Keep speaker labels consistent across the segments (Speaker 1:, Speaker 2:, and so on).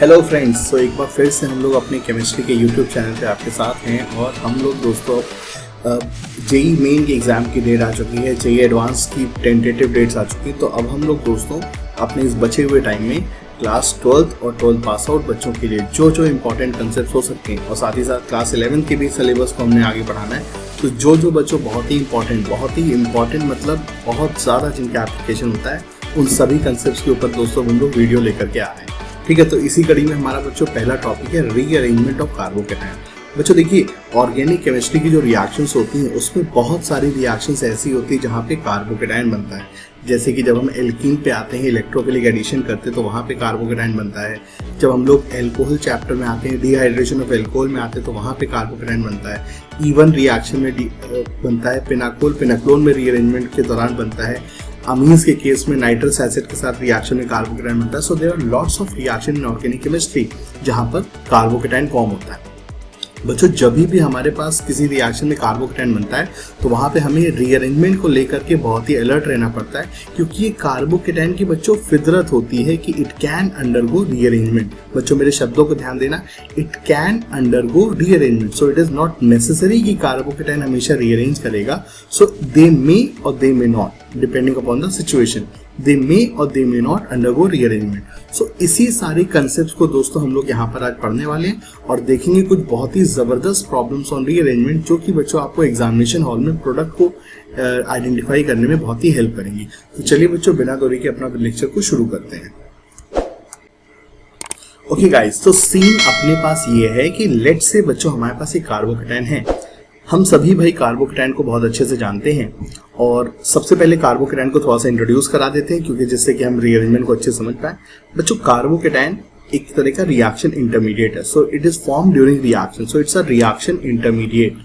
Speaker 1: Hello friends, सो एक बार फिर से हम लोग अपने केमिस्ट्री के यूट्यूब चैनल पे आपके साथ हैं और हम लोग दोस्तों जेई मेन की एग्ज़ाम की डेट आ चुकी है, जेई एडवांस की टेंटेटिव डेट्स आ चुकी है। तो अब हम लोग दोस्तों अपने इस बचे हुए टाइम में क्लास 12th और 12th पास आउट बच्चों के लिए जो जो इंपॉर्टेंट कंसेप्ट हो सकते हैं और साथ ही साथ क्लास 11th के भी सिलेबस को हमने आगे बढ़ाना है। तो जो बच्चों बहुत ही इंपॉर्टेंट मतलब बहुत ज़्यादा जिनका एप्लीकेशन होता है, उन सभी कंसेप्ट के ऊपर दोस्तों हम लोग वीडियो लेकर के आ रहे हैं। ठीक है, तो इसी कड़ी में हमारा बच्चों पहला टॉपिक है रीअरेंजमेंट ऑफ कार्बोकेटायन। बच्चों देखिए, ऑर्गेनिक केमिस्ट्री की जो रिएक्शंस होती हैं उसमें बहुत सारी रिएक्शंस ऐसी होती है जहाँ पे कार्बोकेटायन बनता है। जैसे कि जब हम एल्कीन पे आते हैं, इलेक्ट्रोफिलिक एडिशन करते हैं तो वहाँ पे कार्बोकेटायन बनता है। जब हम लोग एल्कोहल चैप्टर में आते हैं, डिहाइड्रेशन ऑफ एल्कोहल में आते हैं तो वहाँ पे कार्बोकेटायन बनता है। इवन रिएक्शन में बनता है, पिनाकोल में रीअरेंजमेंट के दौरान बनता है। अमीन्स के केस में नाइट्रस एसिड के साथ रिएक्शन में कार्बोकेटायन बनता है। So there are lots of reaction in organic chemistry जहाँ पर कार्बोकेटायन फॉर्म होता है। बच्चों जब भी हमारे पास किसी रिएक्शन में कार्बोकेटायन बनता है तो वहाँ पे हमें रीअरेंजमेंट को लेकर के बहुत ही अलर्ट रहना पड़ता है, क्योंकि ये कार्बोकेटायन की बच्चों फितरत होती है कि इट कैन अंडरगो रीअरेंजमेंट। बच्चों मेरे शब्दों को ध्यान देना, it can undergo rearrangement. So it is not necessary कि कार्बोकेटायन हमेशा रीअरेंज करेगा। So they may or they may not, depending upon the situation, they may or they may not undergo rearrangement. So इसी सारे concepts को दोस्तों हम लोग यहाँ पर आज पढ़ने वाले हैं और देखेंगे कुछ बहुत ही जबरदस्त प्रॉब्लम्स ऑन रीअरेंजमेंट जो कि बच्चों आपको एग्जामिनेशन हॉल में प्रोडक्ट को आइडेंटिफाई करने में बहुत ही हेल्प करेंगी। तो चलिए बच्चों बिना देरी के अपना लेक्चर को शुरू करते हैं। ओके गाइस, तो सीन अपने पास ये है कि लेट्स से बच्चों हमारे पास एक कार्बोकेटायन है। हम सभी भाई कार्बोकेटायन को बहुत अच्छे से जानते हैं और सबसे पहले कार्बोकेटायन को थोड़ा सा इंट्रोड्यूस करा देते हैं, क्योंकि जिससे कि हम रीअरेंजमेंट को अच्छे से समझ पाए। बच्चों कार्बोकेटायन एक तरह का रिएक्शन इंटरमीडिएट है। सो it is form during reaction, so it's a reaction intermediate.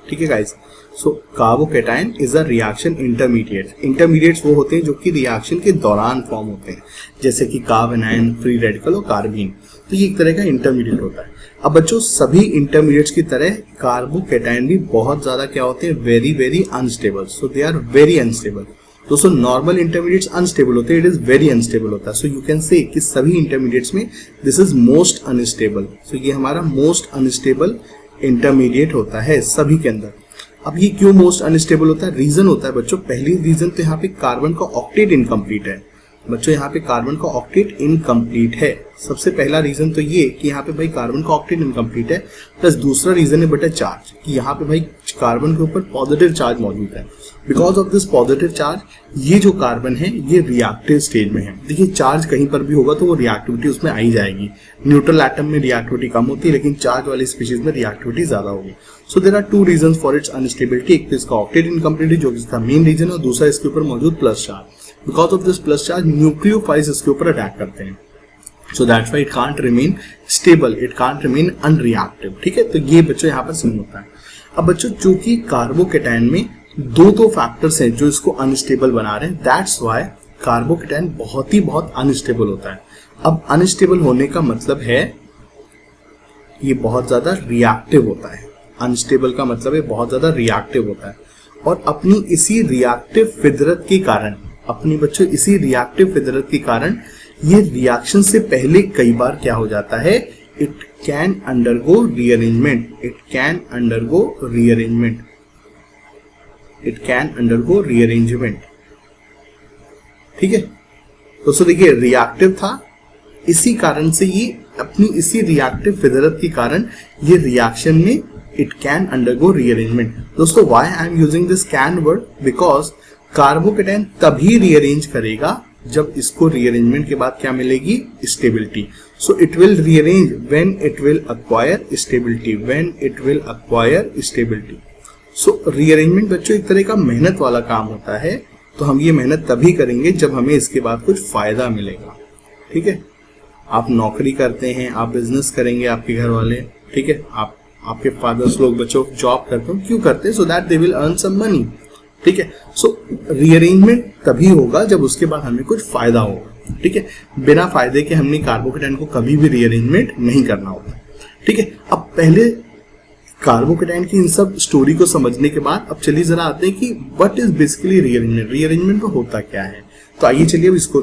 Speaker 1: ठीक है guys, so carbocation is a reaction intermediate. Intermediates वो होते हैं जो कि रिएक्शन के दौरान फॉर्म होते हैं, जैसे कि कार्बोनाइन, फ्री रेडिकल और कार्बीन। तो ये एक तरह का इंटरमीडिएट होता है। अब बच्चों सभी इंटरमीडिएट्स की तरह कार्बोकेटायन भी बहुत ज्यादा क्या होते हैं, very unstable. So they are very unstable. दोस्तों नॉर्मल इंटरमीडिएट्स अनस्टेबल होते हैं, इट इज वेरी अनस्टेबल होता है। सो यू कैन से कि सभी इंटरमीडिएट्स में दिस इज मोस्ट अनस्टेबल। सो ये हमारा मोस्ट अनस्टेबल इंटरमीडिएट होता है सभी के अंदर। अब ये क्यों मोस्ट अनस्टेबल होता है? रीजन होता है बच्चों, पहली रीजन तो यहाँ पे कार्बन का ऑक्टेट इनकम्प्लीट है। बच्चों यहाँ पे कार्बन का ऑक्टेट इनकम्प्लीट है। सबसे पहला रीजन तो ये कि यहाँ पे भाई कार्बन का ऑक्टेट इनकम्प्लीट है। प्लस दूसरा रीजन है बेटा चार्ज, कि यहाँ पे भाई कार्बन के ऊपर पॉजिटिव चार्ज मौजूद है। Because of this positive charge ये जो कार्बन है ये रिएक्टिव स्टेज में है। देखिए चार्ज कहीं पर भी होगा तो वो रिएक्टिविटी उसमें आई जाएगी। न्यूट्रल एटम में रिएक्टिविटी कम होती है, लेकिन चार्ज वाली स्पीशीज में रिएक्टिविटी ज्यादा होगी। So there are two reason for its unstability. एक तो इसका ऑक्टेट इनकम्प्लीट जो इसका मेन रीजन है, और दूसरा इसके ऊपर मौजूद plus charge. Because of this plus charge nucleophiles इसके ऊपर अटैक करते हैं। So that's why it can't remain stable, it can't remain unreactive. ठीक है, तो ये बच्चों यहाँ पर सीन होता है। अब बच्चों चूंकि कार्बोकेटायन में दो फैक्टर्स हैं जो इसको अनस्टेबल बना रहे हैं, दैट्स व्हाई कार्बोकेटायन बहुत अनस्टेबल होता है। अब अनस्टेबल होने का मतलब है ये बहुत ज्यादा रिएक्टिव होता है। अनस्टेबल का मतलब है बहुत ज्यादा रिएक्टिव होता है। और अपनी इसी रिएक्टिव फितरत के कारण ये रिएक्शन से पहले कई बार क्या हो जाता है, इट कैन अंडरगो रीअरेंजमेंट। ठीक है, दोस्तों देखिए रिएक्टिव था, इसी कारण से ये अपनी इसी रिएक्टिव फितरत के कारण ये रिएक्शन में इट कैन अंडरगो रीअरेंजमेंट। दोस्तों why I am using this can word, because carbocation तभी रीअरेंज करेगा जब इसको रीअरेंजमेंट के बाद क्या मिलेगी, stability. So it will rearrange when it will acquire stability. So rearrangement बच्चों एक तरह का मेहनत वाला काम होता है। तो हम ये मेहनत तभी करेंगे जब हमें इसके बाद कुछ फायदा मिलेगा। ठीक है, आप नौकरी करते हैं, आप बिजनेस करेंगे, आपके घर वाले, ठीक है, आपके फादर्स लोग बच्चों जॉब करते हैं, क्यों करते हैं? So that they will earn some money. ठीक है, सो रीअरेंजमेंट तभी होगा जब उसके बाद हमें कुछ फायदा होगा। ठीक है, बिना फायदे के हमने कार्बोकेटायन को कभी भी रीअरेंजमेंट नहीं करना होगा। ठीक है, अब पहले कार्बोकेटायन की इन सब स्टोरी को समझने के बाद अब चलिए जरा आते हैं कि व्हाट इज बेसिकली रीअरेंजमेंट में होता क्या है। तो आइए चलिए अब इसको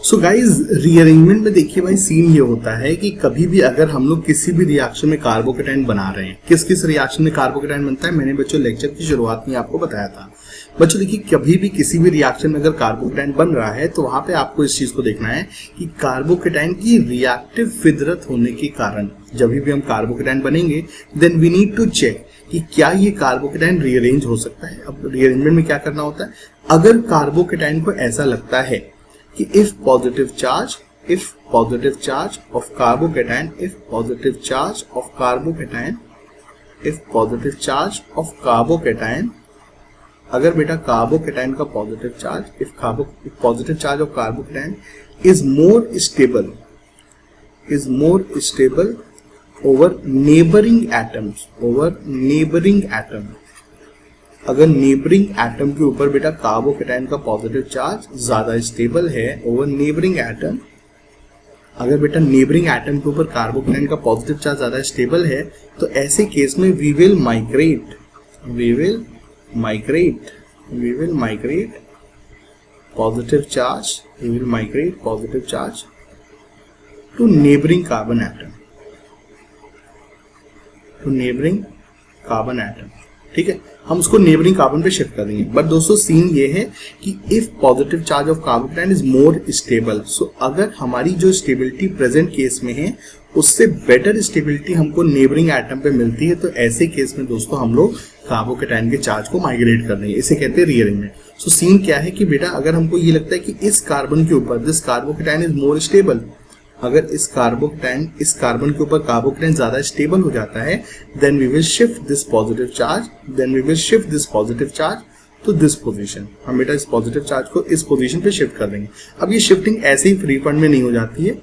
Speaker 1: सो गाइज रीअरेंजमेंट में देखिए भाई सीन ये होता है कि कभी भी अगर हम लोग किसी भी रिएक्शन में कार्बोकेटाइन बना रहे हैं, किस किस रिएक्शन में कार्बोकेटाइन बनता है मैंने बच्चों लेक्चर की शुरुआत में आपको बताया था। बच्चों देखिए कभी भी किसी भी रिएक्शन में अगर कार्बोकेटाइन बन रहा है तो वहां पे आपको इस चीज को देखना है कि कार्बोकेटाइन की रिएक्टिव फितरत होने के कारण जब भी हम कार्बोकेटाइन बनेंगे then we need to check कि क्या ये कार्बोकेटाइन रीअरेंज हो सकता है। अब रीअरेंजमेंट में क्या करना होता है, अगर कार्बोकेटाइन को ऐसा लगता है कि if positive charge of carbocation अगर बेटा कार्बोकेटाइन का positive charge positive charge of carbocation is more stable over neighbouring atom, अगर नेबरिंग एटम के ऊपर बेटा कार्बोकेटाइन का पॉजिटिव चार्ज ज्यादा स्टेबल है ओवर नेबरिंग एटम, अगर बेटा नेबरिंग एटम के ऊपर कार्बोकेटाइन का पॉजिटिव चार्ज ज्यादा स्टेबल है तो ऐसे केस में we will migrate positive charge to neighbouring carbon atom, ठीक है, हम उसको नेबरिंग कार्बन पे शिफ्ट कर देंगे। बट दोस्तों सीन ये है कि if positive charge of carbocation is more stable, so अगर हमारी जो स्टेबिलिटी प्रेजेंट केस में है उससे बेटर स्टेबिलिटी हमको नेबरिंग एटम पे मिलती है तो ऐसे केस में दोस्तों हम लोग कार्बोकेटाइन के चार्ज को माइग्रेट कर देंगे, इसे कहते हैं रीअरेंजमेंट। सो सीन क्या है कि बेटा अगर हमको ये लगता है कि इस कार्बन के ऊपर this carbocation is more stable, अगर इस कार्बन के ऊपर कार्बोकेटाइन ज्यादा स्टेबल हो जाता है then we will shift this positive charge to this position, हम बेटा इस पॉजिटिव चार्ज को इस पोजीशन पे शिफ्ट कर देंगे। अब ये शिफ्टिंग ऐसे ही फ्री फंड में नहीं हो जाती है,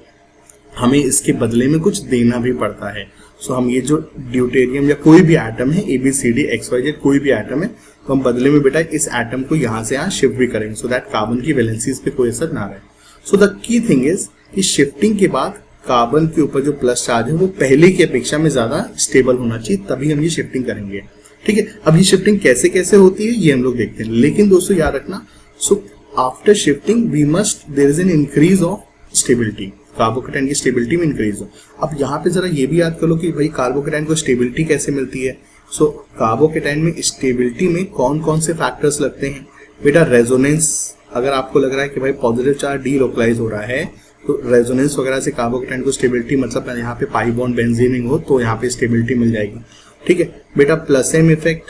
Speaker 1: हमें इसके बदले में कुछ देना भी पड़ता है। सो हम ये जो ड्यूटेरियम या कोई भी एटम है ABCD XYZ कोई भी एटम है तो हम बदले में बेटा इस एटम को यहाँ से यहाँ शिफ्ट भी करेंगे सो दैट कार्बन की वैलेंसीज पे कोई असर ना रहे। So the key thing is कि शिफ्टिंग के बाद कार्बन के ऊपर जो प्लस चार्ज है वो पहले की अपेक्षा में ज्यादा स्टेबल होना चाहिए, तभी हम ये शिफ्टिंग करेंगे, ठीक है। अब ये शिफ्टिंग कैसे कैसे होती है ये हम लोग देखते हैं, लेकिन दोस्तों याद रखना so after shifting their is an increase of stability, carbocation की स्टेबिलिटी में इंक्रीज हो। अब यहाँ पे जरा ये भी याद कर लो कि भाई कार्बोकेटाइन को स्टेबिलिटी कैसे मिलती है। सो कार्बोकेटाइन में स्टेबिलिटी में कौन कौन से फैक्टर्स लगते हैं बेटा, रेजोनेंस, अगर आपको लग रहा है कि भाई पॉजिटिव चार्ज डीलोकलाइज हो रहा है तो रेजोनेंस वगैरह से कार्बोकेटाइन को स्टेबिलिटी, मतलब यहाँ पे पाई बॉन्ड बेंजीनिंग हो तो यहाँ पे स्टेबिलिटी मिल जाएगी, ठीक है बेटा। Plus M effect,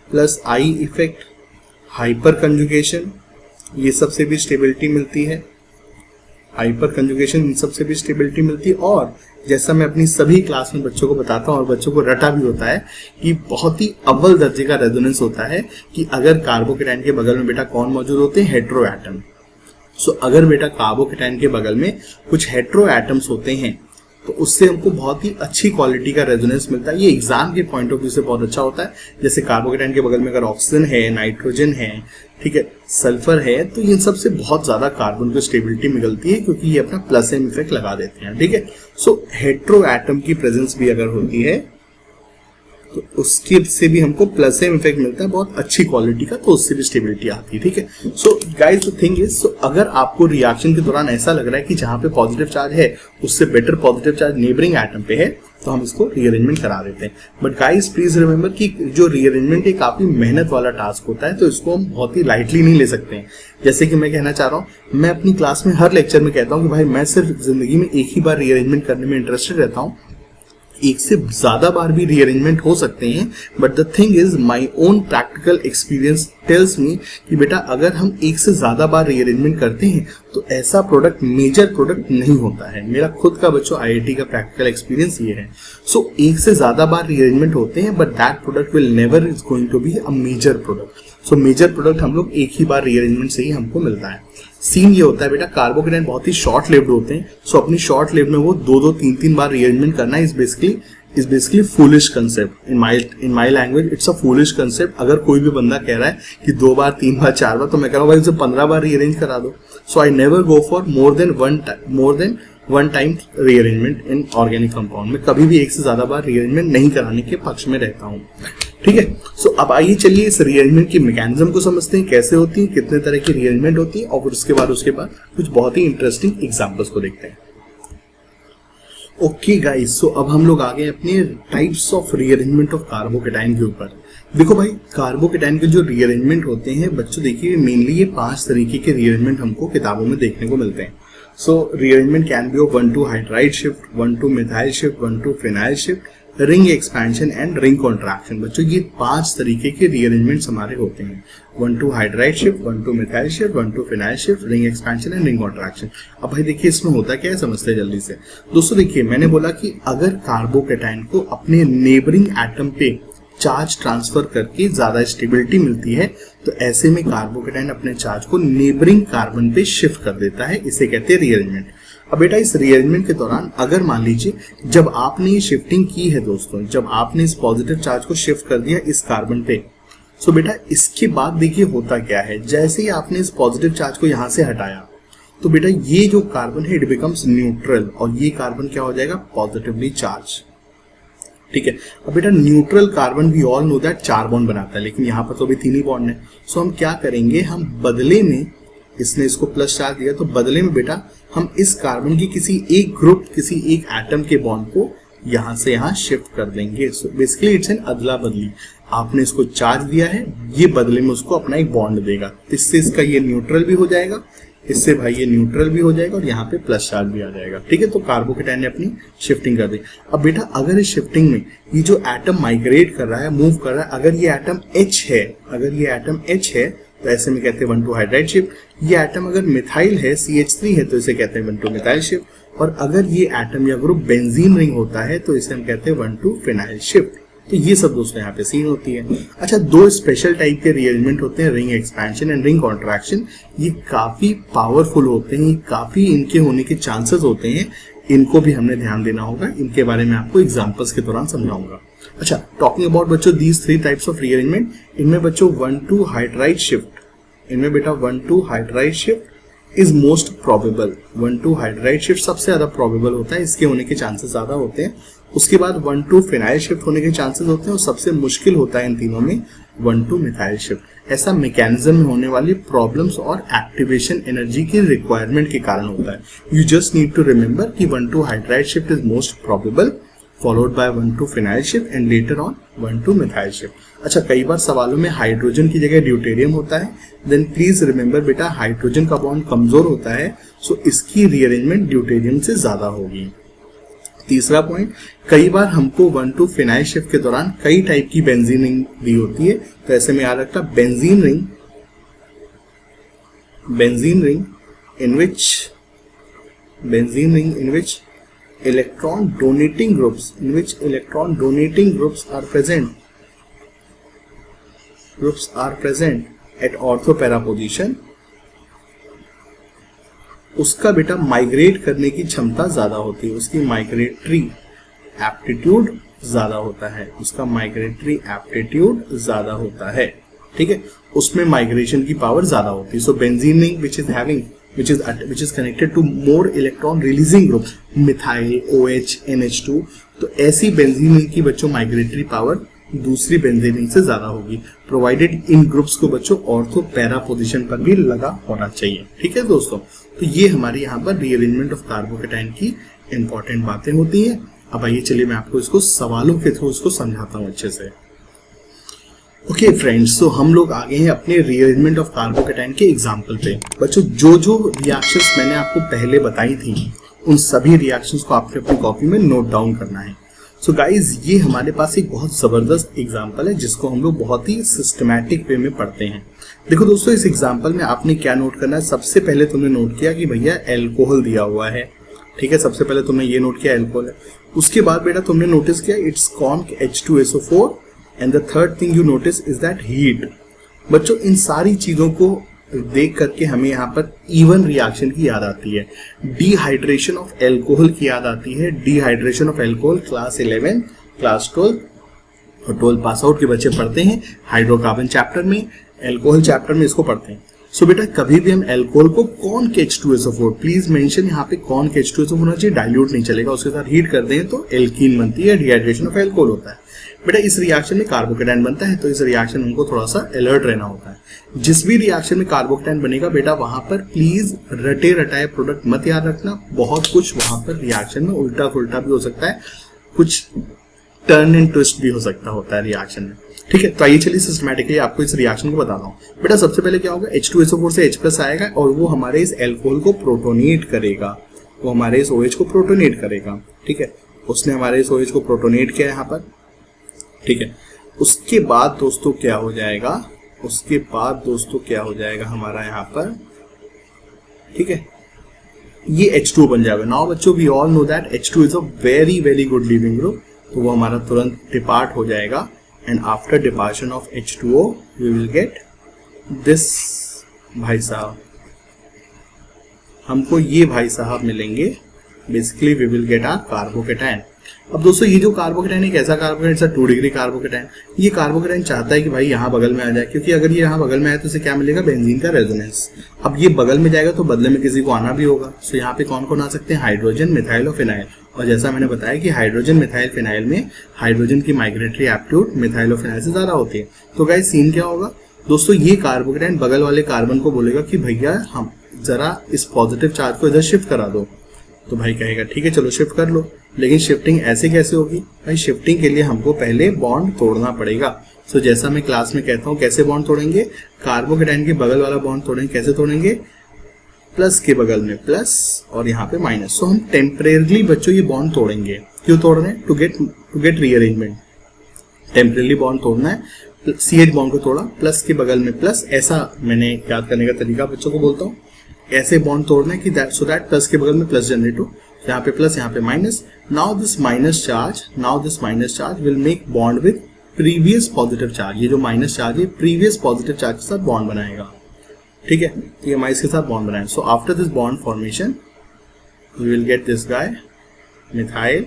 Speaker 1: plus I effect, hyperconjugation, ये सबसे भी स्टेबिलिटी मिलती है, हाइपर कंजुगेशन इन सबसे भी स्टेबिलिटी मिलती है। और जैसा मैं अपनी सभी क्लास में बच्चों को बताता हूँ और बच्चों को रटा भी होता है कि बहुत ही अव्वल दर्जे का रेजोनेंस होता है कि अगर कार्बोकेटाइन के बगल में बेटा कौन मौजूद होते हैं, हेट्रो एटम। सो अगर बेटा कार्बोकेटाइन के बगल में कुछ हेट्रो एटम्स होते हैं तो उससे हमको बहुत ही अच्छी क्वालिटी का रेजोनेंस मिलता है। ये एग्जाम के पॉइंट ऑफ व्यू से बहुत अच्छा होता है। जैसे कार्बोकेटाइन के बगल में अगर ऑक्सीजन है, नाइट्रोजन है, ठीक है, सल्फर है, तो इन सब से बहुत ज्यादा कार्बन को स्टेबिलिटी मिलती है क्योंकि ये अपना प्लस एम इफेक्ट लगा देते हैं, ठीक है। सो हेट्रो एटम की प्रेजेंस भी अगर होती है तो उसके से भी हमको प्लस एम इफेक्ट मिलता है बहुत अच्छी क्वालिटी का, तो उससे भी स्टेबिलिटी आती है, ठीक है। So guys the thing is, so अगर आपको रिएक्शन के दौरान ऐसा लग रहा है कि जहां पे पॉजिटिव चार्ज है उससे better positive charge neighbouring atom पे है तो हम इसको रीअरेंजमेंट करा देते हैं। बट गाइस प्लीज रिमेंबर कि जो रीअरेंजमेंट एक काफी मेहनत वाला टास्क होता है तो इसको हम बहुत ही लाइटली नहीं ले सकते हैं। जैसे कि मैं कहना चाह रहा हूँ, मैं अपनी क्लास में हर लेक्चर में कहता हूँ कि भाई मैं सिर्फ जिंदगी में एक ही बार रीअरेंजमेंट करने में इंटरेस्टेड रहता हूँ, एक से ज्यादा बार भी रीअरेंजमेंट हो सकते हैं। But the thing is my own practical experience tells me कि बेटा अगर हम एक से ज्यादा बार रीअरेंजमेंट करते हैं तो ऐसा प्रोडक्ट मेजर प्रोडक्ट नहीं होता है। मेरा खुद का बच्चों IIT का प्रैक्टिकल एक्सपीरियंस ये है। सो एक से ज्यादा बार रीअरेंजमेंट होते हैं but that product will never is going to be a major product. So major product हम लोग एक ही बार रीअरेंजमेंट से ही हमको मिलता है। सीन ये होता है बेटा, कार्बोकेटाइन बहुत ही शॉर्ट लिव्ड होते हैं, सो अपनी शॉर्ट लिव्ड में वो 2-2, 3-3 बार रीअरेंजमेंट करना is basically foolish concept. In my language it's a foolish concept. अगर कोई भी बंदा कह रहा है कि 2 बार 3 बार 4 बार, तो मैं कह रहा हूँ भाई उसे 15 बार रीअरेंज करा दो। So I never go for more than one time rearrangement in organic compound में, कभी भी एक से ज्यादा बार रीअरेंजमेंट नहीं कराने के पक्ष में रहता हूँ। ठीक है। सो अब आइए चलिए इस रीअरेंजमेंट की मैकेनिज्म को समझते हैं, कैसे होती है, कितने तरह की रीअरेंजमेंट होती है, और फिर उसके बाद कुछ बहुत ही इंटरेस्टिंग एग्जांपल्स को देखते हैं। ओके गाइस, सो अब हम लोग आ गए अपने types of rearrangement of carbocation के ऊपर। देखो भाई, कार्बोकेटाइन के जो रीअरेंजमेंट होते हैं बच्चों, देखिए मेनली ये 5 तरीके के रीअरेंजमेंट हमको किताबों में देखने को मिलते हैं। So rearrangement can be of 1 to hydride shift, 1 to methyl shift, 1 to phenyl shift, ring expansion and ring contraction. बच्चों ये 5 तरीके के रीअरेंजमेंट्स हमारे होते हैं। 1 to hydride shift, 1 to methyl shift, 1 to phenyl shift, ring expansion and ring contraction. अब भाई देखिए इसमें होता क्या है, समझते हैं जल्दी से। दोस्तों देखिए, मैंने बोला कि अगर कार्बोकेटाइन को अपने नेबरिंग एटम पे चार्ज ट्रांसफर करके ज्यादा स्टेबिलिटी मिलती है, तो ऐसे में कार्बोकेटाइन अपने चार्ज को नेबरिंग कार्बन पे शिफ्ट कर देता है। इसे कहते हैं रीअरेंजमेंट। अब बेटा इस रीअरेंजमेंट के दौरान अगर मान लीजिए जब आपने ये शिफ्टिंग की है दोस्तों, जब आपने इस पॉजिटिव चार्ज को शिफ्ट कर दिया इस कार्बन पे, सो बेटा इसके बाद देखिए होता क्या है, जैसे ही आपने इस पॉजिटिव चार्ज को यहाँ से हटाया तो बेटा ये जो कार्बन है इट बिकम्स न्यूट्रल, और ये कार्बन क्या हो जाएगा, पॉजिटिवली चार्ज। ठीक है। अब बेटा neutral carbon we all know that 4 bond बनाता है, लेकिन यहाँ पर तो अभी 3 ही बॉन्ड है। सो हम क्या करेंगे, हम बदले में, इसने इसको प्लस चार्ज दिया तो बदले में बेटा हम इस कार्बन की किसी एक ग्रुप, किसी एक एटम के बॉन्ड को यहाँ से यहाँ शिफ्ट कर देंगे। सो बेसिकली इट्स एन अदला बदली। आपने इसको चार्ज दिया है, ये बदले में उसको अपना एक बॉन्ड देगा, इससे इसका ये न्यूट्रल भी हो जाएगा, इससे भाई ये न्यूट्रल भी हो जाएगा और यहाँ पे प्लस चार्ज भी आ जाएगा। ठीक है, तो कार्बोकेटाइन ने अपनी शिफ्टिंग कर दी। अब बेटा अगर इस शिफ्टिंग में ये जो एटम माइग्रेट कर रहा है, मूव कर रहा है, अगर ये एटम H है, अगर ये एटम H है तो ऐसे में कहते हैं 1 to हाइड्राइड शिफ्ट। ये एटम अगर मिथाइल है, CH3 है, तो इसे कहते हैं 1 to मिथाइल शिफ्ट। और अगर ये एटम या ग्रुप बेंजीन रिंग होता है तो इसे हम कहते हैं 1 to फिनाइल शिफ्ट। तो ये सब दोस्तों यहाँ पे सीन होती है। अच्छा, 2 स्पेशल टाइप के रीअरेंजमेंट होते हैं, ring expansion and ring contraction. ये काफी पावरफुल होते हैं, काफी इनके होने के चांसेस होते हैं, इनको भी हमने ध्यान देना होगा। इनके बारे में आपको एग्जांपल्स के दौरान समझाऊंगा। अच्छा, टॉकिंग अबाउट बच्चों दीज 3 टाइप्स ऑफ रीअरेंजमेंट, इनमें बच्चों 1 to हाइड्राइड शिफ्ट, इनमें बेटा 1 to hydride shift is most probable. 1 to hydride shift सबसे ज्यादा प्रोबेबल होता है, इसके होने के चांसेस ज्यादा होते हैं। उसके बाद 1 to फिनाइल शिफ्ट होने के चांसेस होते हैं, और सबसे मुश्किल होता है इन तीनों में 1 to मिथाइल शिफ्ट। ऐसा मैकेनिज्म में होने वाली प्रॉब्लम्स और एक्टिवेशन एनर्जी की रिक्वायरमेंट के कारण होता है। You just need to remember कि 1 to hydride shift is most probable, followed by 1 to phenyl shift and later on 1 to methyl shift. अच्छा, कई बार सवालों में हाइड्रोजन की जगह ड्यूटेरियम होता है, देन प्लीज रिमेंबर बेटा हाइड्रोजन का बॉन्ड कमजोर होता है, सो इसकी रीअरेंजमेंट ड्यूटेरियम से ज्यादा होगी। तीसरा पॉइंट, कई बार हमको 1 to फिनाइल शिफ्ट के दौरान कई टाइप की बेंजीन रिंग दी होती है, तो ऐसे में याद रखना benzene ring in which electron donating groups are present at ortho para position, उसका बेटा माइग्रेट करने की क्षमता ज्यादा होती है, उसकी माइग्रेटरी एप्टीट्यूड ज्यादा होता है। ठीक है, उसमें माइग्रेशन की पावर ज्यादा होती है। सो benzene ring which is connected to more electron releasing groups, methyl, OH, NH2, तो ऐसी बेंजीन रिंग की बच्चों माइग्रेटरी पावर दूसरी बेंजीन रिंग से ज्यादा होगी, प्रोवाइडेड इन ग्रुप्स को बच्चों ऑर्थो पैरा पोजीशन पर भी लगा होना चाहिए। ठीक है दोस्तों, तो ये हमारी यहाँ पर रीअरेंजमेंट ऑफ कार्बोकेटाइन की इंपॉर्टेंट बातें होती हैं। अब आइए चलिए मैं आपको इसको सवालों के थ्रू इसको समझाता हूँ अच्छे से। ओके फ्रेंड्स, तो हम लोग आ गए हैं अपने रीअरेंजमेंट ऑफ कार्बोकेटाइन के एग्जाम्पल पे। बच्चों जो रिएक्शंस मैंने आपको पहले बताई थी, उन सभी रिएक्शंस को आपने अपनी कॉपी में नोट डाउन करना है। सो गाइज, ये हमारे पास एक बहुत जबरदस्त एग्जाम्पल है जिसको हम लोग बहुत ही सिस्टमैटिक वे में पढ़ते हैं। देखो दोस्तों, इस एग्जाम्पल में आपने क्या नोट करना है, सबसे पहले तुमने नोट किया कि भैया एल्कोहल दिया हुआ है। ठीक है, सबसे पहले तुमने ये नोट किया एल्कोहल है। उसके बाद बेटा तुमने नोटिस किया it's conc H2SO4 and the third thing you notice is that heat. बच्चों, इन सारी चीजों को देख करके हमें यहाँ पर इवन रिएक्शन की याद आती है, डिहाइड्रेशन ऑफ एल्कोहल की याद आती है। Dehydration of alcohol class 11, class 12 और 12 पास आउट के बच्चे पढ़ते हैं हाइड्रोकार्बन चैप्टर में, एल्कोहल चैप्टर में इसको पढ़ते हैं। सो बेटा कभी भी हम एल्कोहल को कौन के H2SO4, प्लीज मेंशन यहाँ पे कौन के H2SO4 होना चाहिए, डाइल्यूट नहीं चलेगा, उसके साथ हीट कर दें तो एल्कीन बनती है, डिहाइड्रेशन ऑफ एल्कोहल होता है। बेटा इस रिएक्शन में कार्बोकेटायन बनता है, तो इस रिएक्शन में हमको थोड़ा सा अलर्ट रहना होता है। जिस भी रिएक्शन में कार्बोकेटायन बनेगा बेटा वहां पर प्लीज रटे रटाए प्रोडक्ट मत याद रखना, बहुत कुछ वहां पर रिएक्शन में उल्टा फुल्टा भी हो सकता है, कुछ टर्न एंड ट्विस्ट भी हो सकता होता है रिएक्शन में, ठीक है। तो आइए चलिए सिस्टमैटिकली आपको इस रिएक्शन को बताता हूँ। बेटा सबसे पहले क्या होगा, H2SO4 से H+ आएगा और वो हमारे इस एल्कोहल को प्रोटोनेट करेगा, वो हमारे इस OH को प्रोटोनेट करेगा, ठीक है। उसने हमारे इस OH को प्रोटोनेट किया यहाँ पर, ठीक है। उसके बाद दोस्तों क्या हो जाएगा, उसके बाद दोस्तों क्या हो जाएगा हमारा यहाँ पर, ठीक है, ये H2 बन जाएगा। नाउ बच्चों we all know that H2 is a very very good leaving group, तो वो हमारा तुरंत डिपार्ट हो जाएगा and after departure of H2O we will get this, भाई साहब हमको ये भाई साहब मिलेंगे, basically we will get our carbocation. अब दोस्तों ये जो कार्बोकेटायन है कैसा carbocation, it's a 2 degree carbocation. ये कार्बोकेटायन चाहता है कि भाई यहाँ बगल में आ जाए, क्योंकि अगर ये यहाँ बगल में आए तो इसे क्या मिलेगा, बेंजीन का रेजोनेंस। अब ये बगल में जाएगा तो बदले में किसी को आना भी होगा, सो यहाँ पे कौन कौन आ सकते हैं, हाइड्रोजन, मिथाइल और फिनाइल। और जैसा मैंने बताया कि हाइड्रोजन, मिथाइल, फिनाइल में हाइड्रोजन की माइग्रेटरी एप्टीट्यूड मिथाइल और फिनाइल से ज्यादा होती है। तो गाइस सीन क्या होगा दोस्तों, ये कार्बोकेटायन बगल वाले कार्बन को बोलेगा कि भैया हम जरा इस पॉजिटिव चार्ज को इधर शिफ्ट करा दो, तो भाई कहेगा ठीक है चलो शिफ्ट कर लो। लेकिन शिफ्टिंग ऐसे कैसे होगी भाई, शिफ्टिंग के लिए हमको पहले बॉन्ड तोड़ना पड़ेगा। सो जैसा मैं क्लास में कहता हूँ कैसे बॉन्ड तोड़ेंगे, कार्बोकेटायन के बगल वाला बॉन्ड तोड़ेंगे, कैसे तोड़ेंगे, प्लस के बगल में प्लस और यहाँ पे माइनस। सो हम टेम्परेरली बच्चों ये बॉन्ड तोड़ेंगे, क्यों तोड़ रहे हैं, to get rearrangement, temporarily bond तोड़ना है। CH बॉन्ड को तोड़ा, प्लस के बगल में प्लस, ऐसा मैंने याद करने का तरीका बच्चों को बोलता हूँ, ऐसे बॉन्ड तोड़ना है कि सो दैट प्लस के बगल में प्लस जनरेट हो, यहाँ पे प्लस यहाँ पे minus. Now this minus charge will make bond with previous positive charge. ये जो माइनस चार्ज है प्रीवियस पॉजिटिव चार्ज के साथ बॉन्ड बनाएगा, ठीक है, ये माइनस के साथ बॉन्ड बनाएगा। So after this bond formation we will get this guy methyl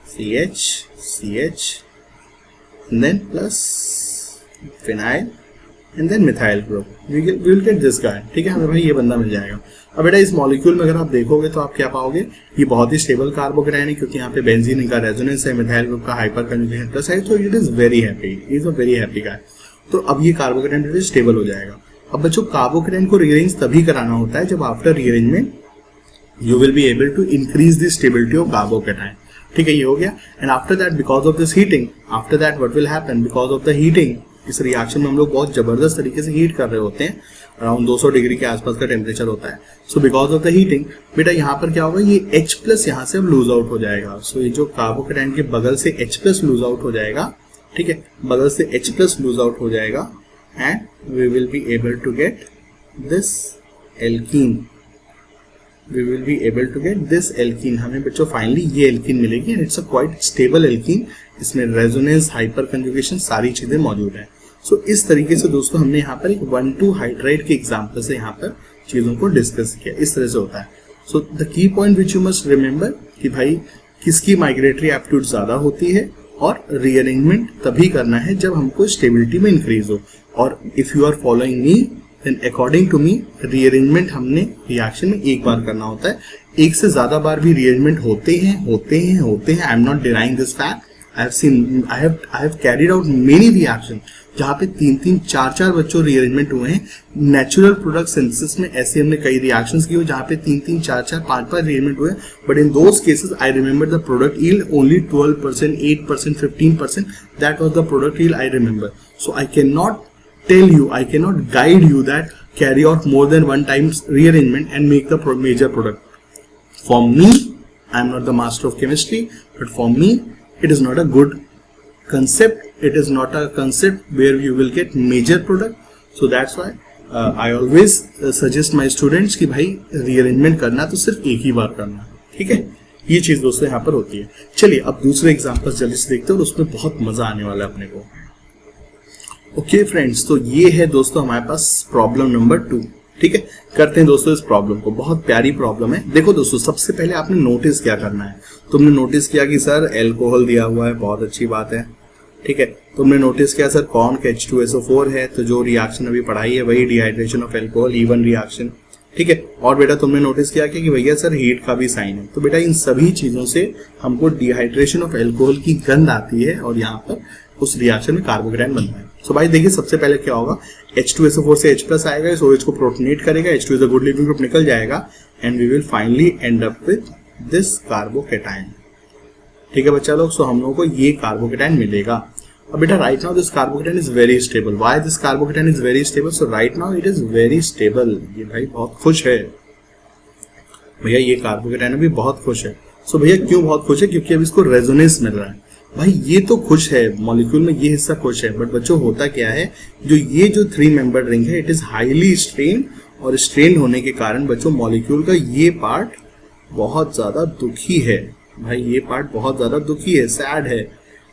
Speaker 1: CH and then plus phenyl and then methyl group, we will get this guy, ठीक है, हमें भाई ये बंदा मिल जाएगा। अब बेटा इस मॉलिक्यूल में अगर आप देखोगे तो आप क्या पाओगे, ये बहुत ही स्टेबल कार्बोकेटायन है, क्योंकि यहाँ पे बेंजीन का रेजोनेंस है, मिथाइल ग्रुप का हाइपर कंजुगेशन प्लस है, तो it is very happy, is a very happy guy. तो अब ये कार्बोकेटायन स्टेबल हो जाएगा। अब बच्चों कार्बोकेटायन को रीअरेंज तभी कराना होता है जब after rearrangement you will be able to increase the stability of carbocation, ठीक है, ये हो गया। And after that because of this heating, after that what will happen, because of the heating, इस रिएक्शन में हम लोग बहुत जबरदस्त तरीके से हीट कर रहे होते हैं, अराउंड 200 डिग्री के आसपास का टेम्परेचर होता है। So because of the heating बेटा यहाँ पर क्या होगा, ये H+ यहाँ से अब लूज आउट हो जाएगा। सो ये जो कार्बोकेटायन के बगल से H+ लूज आउट हो जाएगा, ठीक है, बगल से H+ लूज आउट हो जाएगा and we will be able to get this alkene, we will be able to get this alkene। हमें बच्चों फाइनली ये एल्कीन मिलेगी and it's a quite stable alkene, इसमें रेजोनेंस, हाइपर कंजुगेशन सारी चीजें मौजूद हैं। सो इस तरीके से दोस्तों हमने यहाँ पर एक 1,2-हाइड्राइड के एग्जाम्पल से यहाँ पर चीजों को डिस्कस किया, इस तरह से होता है। So the key point which you must remember कि भाई किसकी माइग्रेटरी एप्टीट्यूड ज्यादा होती है और रीअरेंजमेंट तभी करना है जब हमको स्टेबिलिटी में इंक्रीज हो। और if you are following me then according to me rearrangement हमने रिएक्शन में एक बार करना होता है, एक से ज्यादा बार भी रीअरेंजमेंट होते हैं। I am not denying this fact, I have carried out many reaction जहाँ पे 3-3, 4-4 बच्चों रीअरेंजमेंट हुए हैं। नेचुरल प्रोडक्ट सिंथेसिस में ऐसे हमने कई रिएक्शंस किए जहाँ पे 3-3, 4-4, 5-5 रीअरेंजमेंट हुए, but in those cases I remember the product yield only 12%, 8%, 15%, that was the product yield I remember. So I can not tell you, I cannot guide you that carry out more than one times rearrangement and make the major product. For me, I am not the master of chemistry, but for me, it is not a good concept. It is not a concept where you will get major product. So that's why I always suggest my students कि भाई rearrangement करना तो सिर्फ एक ही बार करना, ठीक है। ये चीज दोस्तों यहाँ पर होती है। चलिए अब दूसरे एग्जाम्पल जल्दी से देखते हैं और उसमें बहुत मजा आने वाला है अपने को। ओके फ्रेंड्स, तो ये है दोस्तों हमारे पास प्रॉब्लम नंबर 2, ठीक है। करते हैं दोस्तों इस प्रॉब्लम को, बहुत प्यारी प्रॉब्लम है। देखो दोस्तों सबसे पहले आपने नोटिस क्या करना है, तुमने नोटिस किया कि सर एल्कोहल दिया हुआ है, बहुत अच्छी बात है, ठीक है। तुमने नोटिस किया सर कौन H2SO4 है, तो जो रिएक्शन अभी पढ़ाई है वही dehydration of alcohol E1 reaction, ठीक है। और बेटा तुमने नोटिस किया कि भैया सर हीट का भी साइन है, तो बेटा इन सभी चीजों से हमको डिहाइड्रेशन ऑफ अल्कोहल की गंध आती है और यहाँ पर उस रिएक्शन में कार्बोकेटायन बनता है। सो भाई देखिए सबसे पहले क्या होगा, H2SO4 से H+ आएगा, इस OH को प्रोटोनेट करेगा, H2 is a good living group निकल जाएगा and we will finally end up with this carbocation, ठीक है बच्चा लोग। सो हम लोगों को ये कार्बोकेटायन मिलेगा। अब बेटा right now this carbocation is very stable. Why this carbocation is very stable? So right now it is very stable. ये भाई बहुत खुश है भैया, ये कार्बोकेटायन अभी बहुत खुश है। सो भैया क्यों बहुत खुश है? क्योंकि अब इसको रेजोनेंस मिल रहा है। भाई ये तो खुश है, मॉलिक्यूल में ये हिस्सा खुश है, बट बच्चों होता क्या है, ये जो 3 मेंबर्ड रिंग है इट इज हाईली स्ट्रेन, और स्ट्रेन होने के कारण बच्चों मॉलिक्यूल का ये पार्ट बहुत ज्यादा दुखी है। भाई ये पार्ट बहुत ज्यादा दुखी है, सैड है,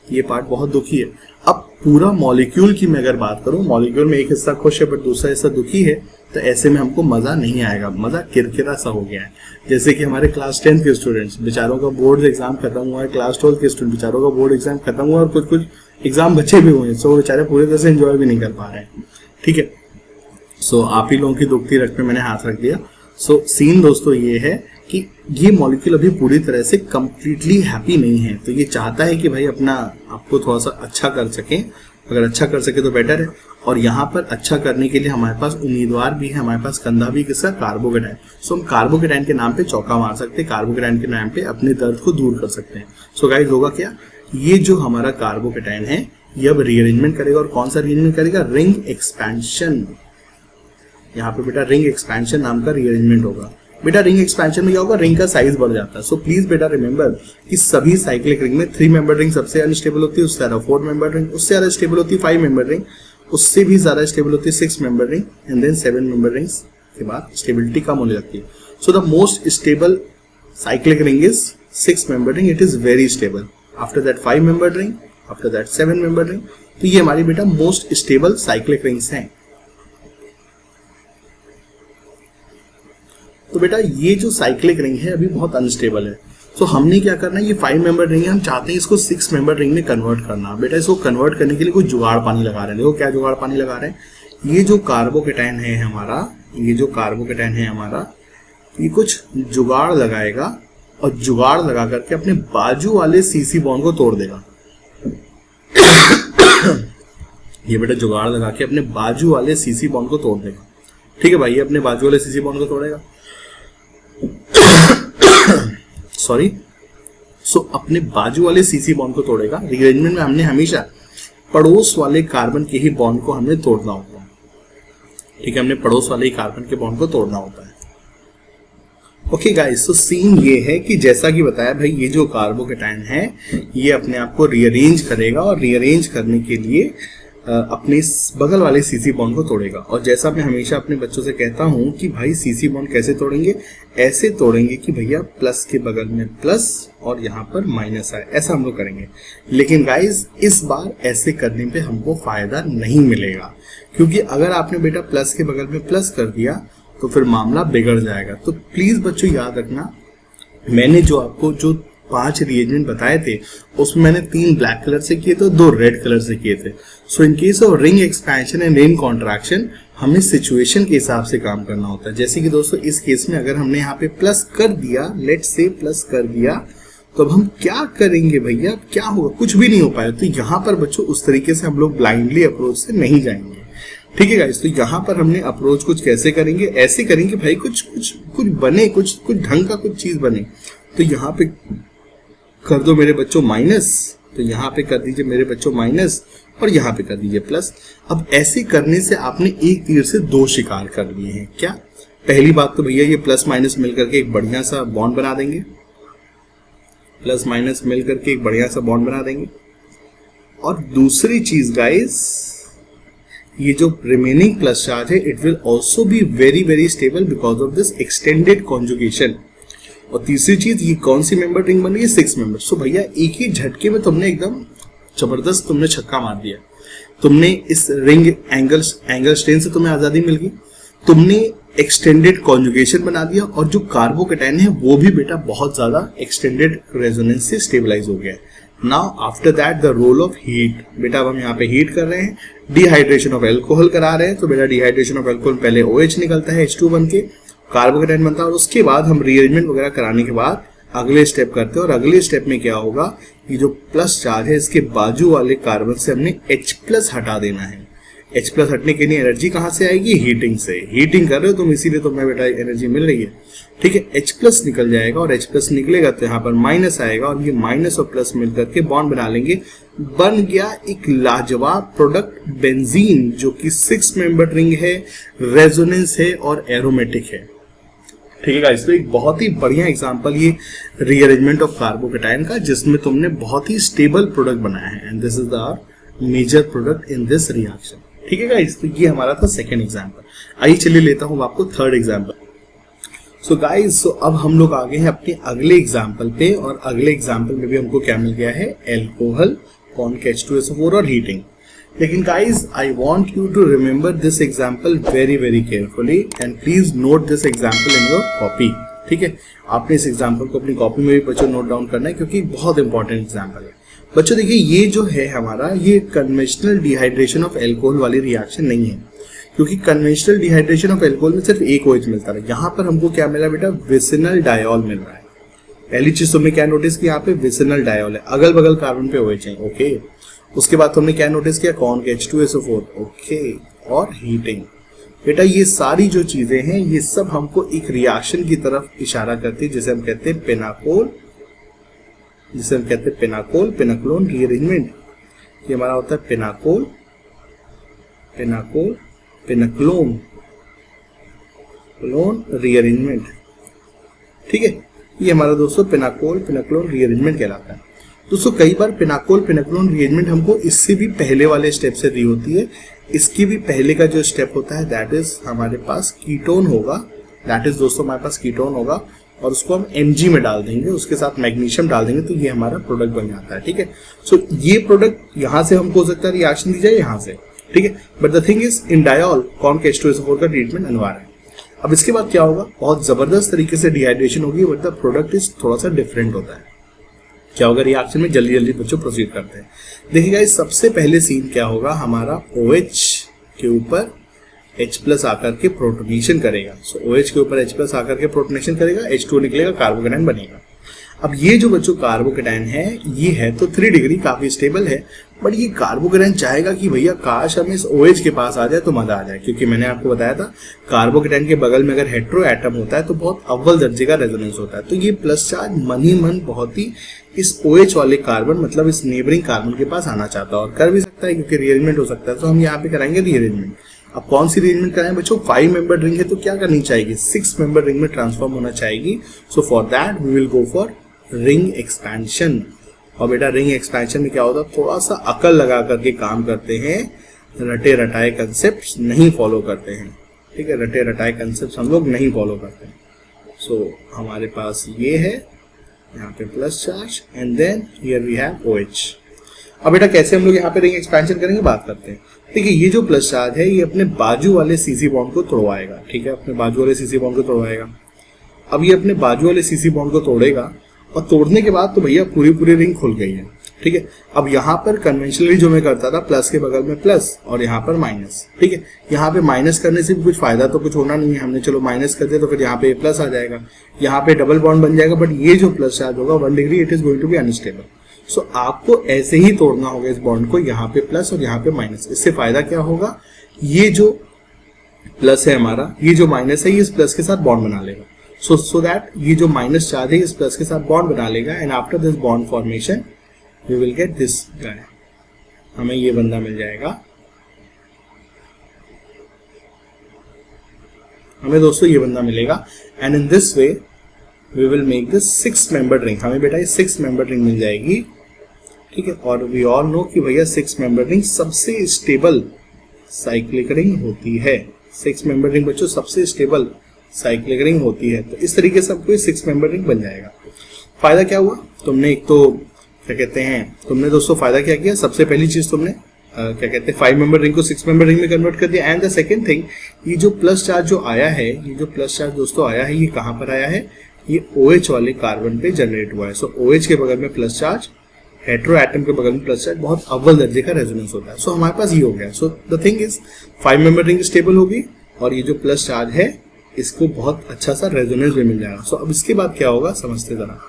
Speaker 1: ये पार्ट बहुत दुखी है। अब पूरा मॉलिक्यूल की मैं अगर बात करूं, मॉलिक्यूल में एक हिस्सा खुश है बट दूसरा हिस्सा दुखी है, तो ऐसे में हमको मजा नहीं आएगा, मजा किरकिरा सा हो गया है। जैसे कि हमारे क्लास 10 के स्टूडेंट्स बेचारों का बोर्ड एग्जाम खत्म हुआ है, क्लास 12 के स्टूडेंट बेचारों का बोर्ड एग्जाम खत्म हुआ है, और कुछ एग्जाम बच्चे भी हुए हैं, सो बेचारे पूरी तरह से एंजॉय भी नहीं कर पा रहे हैं, ठीक है। सो आप ही लोगों की दुखती रख में मैंने हाथ रख दिया। सो सीन दोस्तों ये है कि ये मॉलिक्यूल अभी पूरी तरह से कंप्लीटली हैप्पी नहीं है, तो ये चाहता है कि भाई अपना आपको थोड़ा सा अच्छा कर सके, अगर अच्छा कर सके तो बेटर है। और यहाँ पर अच्छा करने के लिए हमारे पास उम्मीदवार भी है, हमारे पास कंधा भी, किसका? कार्बोकेटायन। सो हम कार्बोकेटायन के नाम पे चौका मार सकते हैं, कार्बोकेटायन के नाम पे अपने दर्द को दूर कर सकते हैं। सो गाइस होगा क्या, ये जो हमारा कार्बोकेटायन है ये अब रीअरेंजमेंट करेगा, और कौन सा रीअरेंजमेंट करेगा? Ring expansion. यहाँ पे बेटा रिंग एक्सपेंशन नाम का रीअरेंजमेंट होगा। बेटा रिंग एक्सपेंशन में क्या होगा, रिंग का साइज बढ़ जाता है। सो प्लीज बेटा रिमेंबर कि सभी साइक्लिक रिंग में 3 मेंबर रिंग सबसे अनस्टेबल होती है, उससे ज्यादा 4 मेंबर रिंग, उससे ज्यादा स्टेबल होती है 5 मेंबर रिंग, उससे भी ज्यादा स्टेबल होती है 6 member ring, and then 7 member rings के बाद स्टेबिलिटी कम होने लगती है। So the most stable cyclic ring is 6 member ring, it is very stable. After that 5 member ring, after that 7 member ring. तो ये हमारी बेटा मोस्ट स्टेबल साइक्लिक रिंग्स हैं। तो बेटा ये जो साइक्लिक रिंग है अभी बहुत अनस्टेबल है, तो हमने क्या करना है, ये 5 मेंबर रिंग है, हम चाहते हैं इसको 6 मेंबर रिंग में कन्वर्ट करना। बेटा इसको कन्वर्ट करने के लिए कोई जुगाड़ पानी लगा रहे हैं। देखो क्या जुगाड़ पानी लगा रहे हैं, ये जो कार्बोकेटायन है हमारा, ये जो कार्बोकेटायन है हमारा, ये कुछ जुगाड़ लगाएगा और जुगाड़ लगा करके अपने बाजू वाले सीसी बॉन्ड को तोड़ देगा। ये बेटा जुगाड़ लगा के अपने बाजू वाले सीसी बॉन्ड को तोड़ देगा, ठीक है भाई, ये अपने बाजू वाले सीसी बॉन्ड को तोड़ेगा, सॉरी। सो अपने बाजू वाले सीसी बॉन्ड को तोड़ेगा। रीअरेंजमेंट में हमने हमेशा पड़ोस वाले कार्बन के ही बॉन्ड को हमने तोड़ना होता है, ठीक है, हमने पड़ोस वाले ही कार्बन के बॉन्ड को तोड़ना होता है। ओके गाइस, तो सीन ये है कि जैसा कि बताया भाई, ये जो कार्बोकेटायन है ये अपने आप को रीअरेंज करेगा, और रीअरेंज करने के लिए अपने बगल वाले सीसी बॉन्ड को तोड़ेगा। और जैसा मैं हमेशा अपने बच्चों से कहता हूं कि भाई सीसी बॉन्ड कैसे तोड़ेंगे, ऐसे तोड़ेंगे कि भैया प्लस के बगल में प्लस और यहाँ पर माइनस आए, ऐसा हम लोग करेंगे। लेकिन गाइस इस बार ऐसे करने पे हमको फायदा नहीं मिलेगा, क्योंकि अगर आपने बेटा प्लस के बगल में प्लस कर दिया तो फिर मामला बिगड़ जाएगा। तो प्लीज बच्चों याद रखना, मैंने जो आपको जो 5 रीअरेंजमेंट बताए थे उसमें मैंने 3 ब्लैक कलर से किए थे, 2 रेड कलर से किए थे। So in case of ring expansion and ring contraction हमें सिचुएशन के हिसाब से काम करना होता है। जैसे कि दोस्तों इस केस में अगर हमने यहाँ पे प्लस कर दिया, लेट्स से प्लस कर दिया, तो अब हम क्या करेंगे भैया, क्या होगा, कुछ भी नहीं हो पाया। तो यहाँ पर बच्चों उस तरीके से हम लोग ब्लाइंडली अप्रोच से नहीं जाएंगे, ठीक है गाइस। तो यहाँ पर हमने अप्रोच कुछ कैसे करेंगे, ऐसे करेंगे भाई कुछ बने, कुछ ढंग का कुछ चीज बने। तो यहाँ पे कर दो मेरे बच्चों माइनस, तो यहाँ पे कर दीजिए मेरे बच्चों माइनस, और यहाँ पे कर दीजिए प्लस। अब ऐसे करने से आपने एक तीर से 2 शिकार कर लिए हैं। क्या? पहली बात तो भैया ये प्लस माइनस मिलकर के एक बढ़िया सा बॉन्ड बना देंगे, प्लस माइनस मिलकर के एक बढ़िया सा बॉन्ड बना देंगे। और दूसरी चीज गाइस, ये जो रिमेनिंग प्लस चार्ज है it will also be very very stable because of this extended conjugation. और तीसरी चीज, ये कौन सी मेंबर रिंग बन रही है, 6 मेंबर। सो भैया एक ही झटके में तुमने एकदम जबरदस्त तुमने छक्का मार दिया। तुमने इस रिंग एंगल स्ट्रेन से तुम्हें आजादी मिल गई, तुमने एक्सटेंडेड कॉन्जुगेशन बना दिया, और जो कार्बोकेटायन है वो भी बेटा बहुत ज्यादा एक्सटेंडेड रेजोनेंस से स्टेबलाइज हो गया है। Now after that the role of heat, बेटा अब हम यहाँ पे हीट कर रहे हैं, डिहाइड्रेशन ऑफ एल्कोहल करा रहे हैं, तो बेटा डिहाइड्रेशन ऑफ एल्कोहल पहले OH निकलता है, H2 बन के कार्बोकेटाइन बनता है, और उसके बाद हम रीअरेंजमेंट वगैरह कराने के बाद अगले स्टेप करते हैं, और अगले स्टेप में क्या होगा, ये जो प्लस चार्ज है इसके बाजू वाले कार्बन से हमने H+ हटा देना है। H+ हटने के लिए एनर्जी कहाँ से आएगी, हीटिंग से, हीटिंग कर रहे हो तुम इसीलिए तुम्हें बेटा एनर्जी मिल रही है, ठीक है। H+ निकल जाएगा और H+ निकलेगा तो यहाँ पर माइनस आएगा, और ये माइनस और प्लस मिलकर के बॉन्ड बना लेंगे, बन गया एक लाजवाब प्रोडक्ट बेंजीन, जो कि 6 मेंबर रिंग है, रेजोनेंस है और एरोमेटिक है, ठीक है गाइस। तो एक बहुत ही बढ़िया एग्जांपल ये रीअरेंजमेंट ऑफ कार्बोकेटाइन का, जिसमें तुमने बहुत ही स्टेबल प्रोडक्ट बनाया है, and this is the major product in this reaction, ठीक है गाइस। तो ये हमारा था सेकंड एग्जांपल। आइए चलिए लेता हूं आपको थर्ड एग्जांपल। सो गाइस, अब हम लोग आ गए हैं अपने अगले एग्जांपल पे, और अगले एग्जांपल में भी हमको क्या मिल गया है, एल्कोहल, कॉन्क H2SO4 और हीटिंग। लेकिन guys I want you to remember this example very very carefully, and please note this example in your copy, ठीक है। आपने इस एग्जाम्पल को अपनी कॉपी में भी बच्चों नोट डाउन करना है, क्योंकि बहुत इंपॉर्टेंट एग्जाम्पल है। बच्चों देखिए, ये जो है हमारा, ये कन्वेंशनल डिहाइड्रेशन ऑफ एल्कोहल वाली रिएक्शन नहीं है, क्योंकि कन्वेंशनल डिहाइड्रेशन ऑफ एल्कोहल में सिर्फ एक OH मिलता है। यहाँ पर हमको क्या मिला बेटा, विसिनल डायोल मिल रहा है। पहली चीज तुमने क्या नोटिस की, यहाँ पे विसिनल डायोल है, अगल बगल कार्बन पे OH है, ओके। उसके बाद तुमने क्या नोटिस किया, कॉन्क H2SO4, ओके, और हीटिंग। बेटा ये सारी जो चीजें हैं, ये सब हमको एक रिएक्शन की तरफ इशारा करती है, जिसे हम कहते हैं पेनाकोल, पेनाक्लोन रीअरेंजमेंट। ये हमारा होता है पेनाकोल, पेनाक्लोन रीअरेंजमेंट, ठीक है। ये हमारा दोस्तों पेनाक्लोन रीअरेंजमेंट कहलाता है। दोस्तों कई बार पेनाक्लोन रीअरेंजमेंट हमको इससे भी पहले वाले स्टेप से दी होती है। इसकी भी पहले का जो स्टेप होता है, दैट इज हमारे पास कीटोन होगा, दैट इज दोस्तों हमारे पास कीटोन होगा, और उसको हम Mg में डाल देंगे, उसके साथ मैग्नीशियम डाल देंगे, तो ये हमारा प्रोडक्ट बन जाता है, ठीक है। सो ये प्रोडक्ट यहाँ से हमको हो सकता है रिएक्शन दी जाए यहाँ से, ठीक है। But the thing is, in diol conc H2SO4 का ट्रीटमेंट अनिवार्य है। अब इसके बाद क्या होगा, बहुत जबरदस्त तरीके से डिहाइड्रेशन होगी, बट द प्रोडक्ट इज थोड़ा सा डिफरेंट होता है। क्या होगा रिएक्शन में, जल्दी जल्दी बच्चों प्रोसीड करते हैं। देखिएगा, इस सबसे पहले सीन क्या होगा, हमारा OH के ऊपर H+ आकर के प्रोटोनेशन करेगा। सो OH के ऊपर H+ आकर के प्रोटोनेशन करेगा, H2 निकलेगा, कार्बोकेटाइन बनेगा। अब ये जो बच्चों कार्बोकेटाइन है, ये है तो 3 डिग्री, काफी स्टेबल है, बट ये कार्बोकेटाइन चाहेगा कि भैया काश हम इस OH के पास आ जाए तो मजा आ जाए, क्योंकि मैंने आपको बताया था कार्बोकेटाइन के बगल में अगर हेट्रो एटम होता है तो बहुत अव्वल दर्जे का रेजोनेंस होता है। तो ये प्लस चार्ज मन ही मन बहुत ही इस OH वाले कार्बन, मतलब इस नेबरिंग कार्बन के पास आना चाहता है, और कर भी सकता है क्योंकि रीअरेंजमेंट हो सकता है। तो हम यहाँ पे कराएंगे रीअरेंजमेंट। अब कौन सी रीअरेंजमेंट कराएं बच्चों, 5 मेंबर रिंग है तो क्या करनी चाहिए, 6 मेंबर रिंग में ट्रांसफॉर्म होना चाहिए। So for that we will go for ring expansion. और बेटा रिंग एक्सपेंशन में क्या होता है, थोड़ा सा अकल लगा करके काम करते हैं, रटे रटाए कंसेप्ट नहीं फॉलो करते हैं, ठीक है। रटे रटाए कंसेप्ट हम लोग नहीं फॉलो करते हैं। सो हमारे पास ये है यहाँ पे plus charge, and then here we have OH। अब बेटा कैसे हम लोग यहाँ पे रिंग एक्सपेंशन करेंगे, बात करते हैं। देखिए ये जो प्लस चार्ज है, ये अपने बाजू वाले CC बॉन्ड को तोड़वाएगा, ठीक है, अपने बाजू वाले CC बॉन्ड को तोड़वाएगा। अब ये अपने बाजू वाले CC बॉन्ड को तोड़ेगा, और तोड़ने के बाद तो भैया पूरी रिंग खुल गई है, ठीक है। अब यहाँ पर कन्वेंशनली जो मैं करता था, प्लस के बगल में प्लस और यहाँ पर माइनस, ठीक है। यहाँ पे माइनस करने से भी कुछ फायदा तो कुछ होना नहीं है, हमने चलो माइनस कर दिया तो फिर यहाँ पे प्लस आ जाएगा, यहाँ पे डबल बॉन्ड बन जाएगा, बट ये जो प्लस चार्ज होगा 1 degree, it is going to be unstable. So आपको ऐसे ही तोड़ना होगा इस बॉन्ड को, यहाँ पे प्लस और यहाँ पे माइनस। इससे फायदा क्या होगा, ये जो प्लस है हमारा, ये जो माइनस है, ये इस प्लस के साथ बॉन्ड बना लेगा। सो दैट ये जो माइनस चार्ज है इस प्लस के साथ बॉन्ड बना लेगा, and after this bond formation we will get this guy, हमें ये बंदा मिल जाएगा, हमें दोस्तों ये बंदा मिलेगा। And in this way we will make this 6 member ring, हमें बेटा ये 6 मेंबर रिंग मिल जाएगी, ठीक है। और वी ऑल नो कि भैया 6 मेंबर रिंग सबसे स्टेबल साइक्लिक रिंग होती है। 6 मेंबर रिंग बच्चों सबसे स्टेबल साइक्लिक रिंग होती है। तो इस तरीके से आपको 6 मेंबर रिंग बन जाएगा। फायदा क्या हुआ, तुमने एक तो क्या कहते हैं, तुमने दोस्तों फायदा क्या किया, सबसे पहली चीज तुमने क्या कहते हैं 5 मेंबर रिंग को 6 मेंबर रिंग में कन्वर्ट कर दिया। एंड द सेकंड थिंग, ये जो प्लस चार्ज जो आया है, ये जो प्लस चार्ज दोस्तों आया है, ये कहाँ पर आया है, ये OH वाले कार्बन पे जनरेट हुआ है। सो OH के बगल में प्लस चार्ज, हेटेरो एटम के बगल में प्लस चार्ज बहुत अव्वल दर्जे का रेजोनेंस होता है। सो हमारे पास ये हो गया। So the thing is 5 member ring stable होगी और ये जो प्लस चार्ज है इसको बहुत अच्छा सा रेजोनेंस भी मिल जाएगा। सो अब इसके बाद क्या होगा समझते जरा